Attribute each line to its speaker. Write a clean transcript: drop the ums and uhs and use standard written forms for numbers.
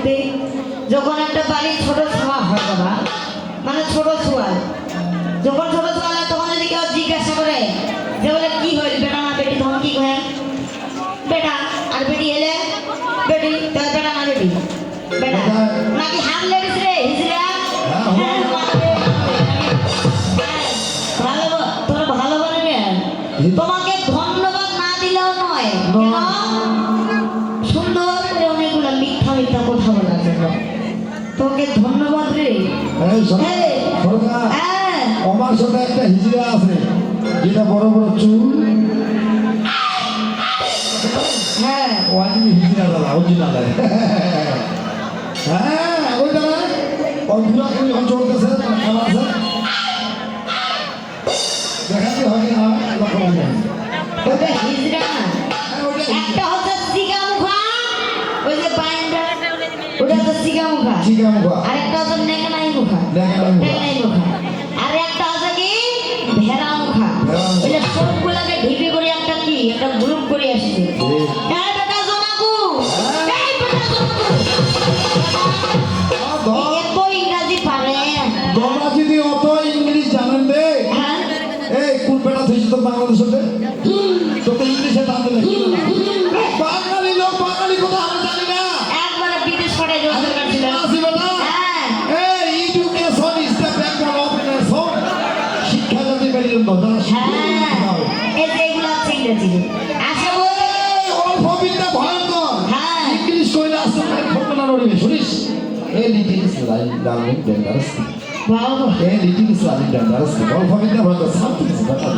Speaker 1: দেখতে যখন একটা বাড়ির ছোট ছোঁয়া হয় বাবা, মানে ছোট ছোঁয়া, যখন ছোট ছোঁয়া হয় তখন যদি কেউ জিজ্ঞাসা করে যে বলে কি হইল বেটা না বেটি, তখন কি কয় বেটা, আর বেটি এলে বেটি, তাহলে বেটা না বেটি বেটা নাকি হাত লেগেছে রে হিজড়া। ভালো তোর ভালো বলবে, তোমাকে ধন্যবাদ না দিলেও নয়, সুন্দর করে অনেকগুলো মিথ্যা মিথ্যা কথা বলা যাবে। তোকে ধন্যবাদ রে।
Speaker 2: আমার সাথে একটা হিজড়া আছে যেটা বড় বড় চুল,
Speaker 1: হ্যাঁ
Speaker 2: ওই হিজড়া দাদা অরিজিনাল। হ্যাঁ ওইটা অন্ধুরা যখন চলতেছে খেলা আছে দেখাতে হবে না, লক্ষ্য করবেন
Speaker 1: ওটা হিজড়া না, একটা হচ্ছে সিগা মুখা, ওই যে বাইন্ডা ওটা হচ্ছে সিগা মুখা,
Speaker 2: চিকা মুখা,
Speaker 1: আর একটা হচ্ছে নেকনাই মুখা, নেকনাই মুখা, আর একটা হচ্ছে কি ভেড়া মুখা। ওই যে সবগুলাকে ঢিপি করে একটা কি একটা গ্রুপ করে আসছে। এই বেটা জোনাকু, এই বেটা জোনাকু, এত ইংরাজি পারে
Speaker 2: তোমরা যদি অত ইংলিশ জানেন রে,
Speaker 1: হ্যাঁ
Speaker 2: এই কোন বেটা থেকে তো বাংলাদেশের তো তো ইংলিশে জানতে না, বাঙালি লোক বাঙালি কথা আমি জানি না,
Speaker 1: একবারে বিদেশ পাঠাই দেওয়া দরকার ছিল।
Speaker 2: আসি বেটা।
Speaker 1: হ্যাঁ
Speaker 2: এই education is the backbone of nation, শিক্ষা যদি বেরিয়ে যারা
Speaker 1: হ্যাঁ এই যে এগুলো হচ্ছে ইংরেজি। আশা বলি
Speaker 2: অল্প বিদ্যা ভয়ঙ্কর,
Speaker 1: হ্যাঁ
Speaker 2: ইংলিশ কইলে আসতে ফোন না নড়বে শুনিস, এই লিটিল ইজ লার্নিং ডেঞ্জারাস,
Speaker 1: বাবা
Speaker 2: এই লিটিল ইজ লার্নিং ডেঞ্জারাস, অল্প বিদ্যা ভয়ঙ্কর সামথিং ইজ বেটার।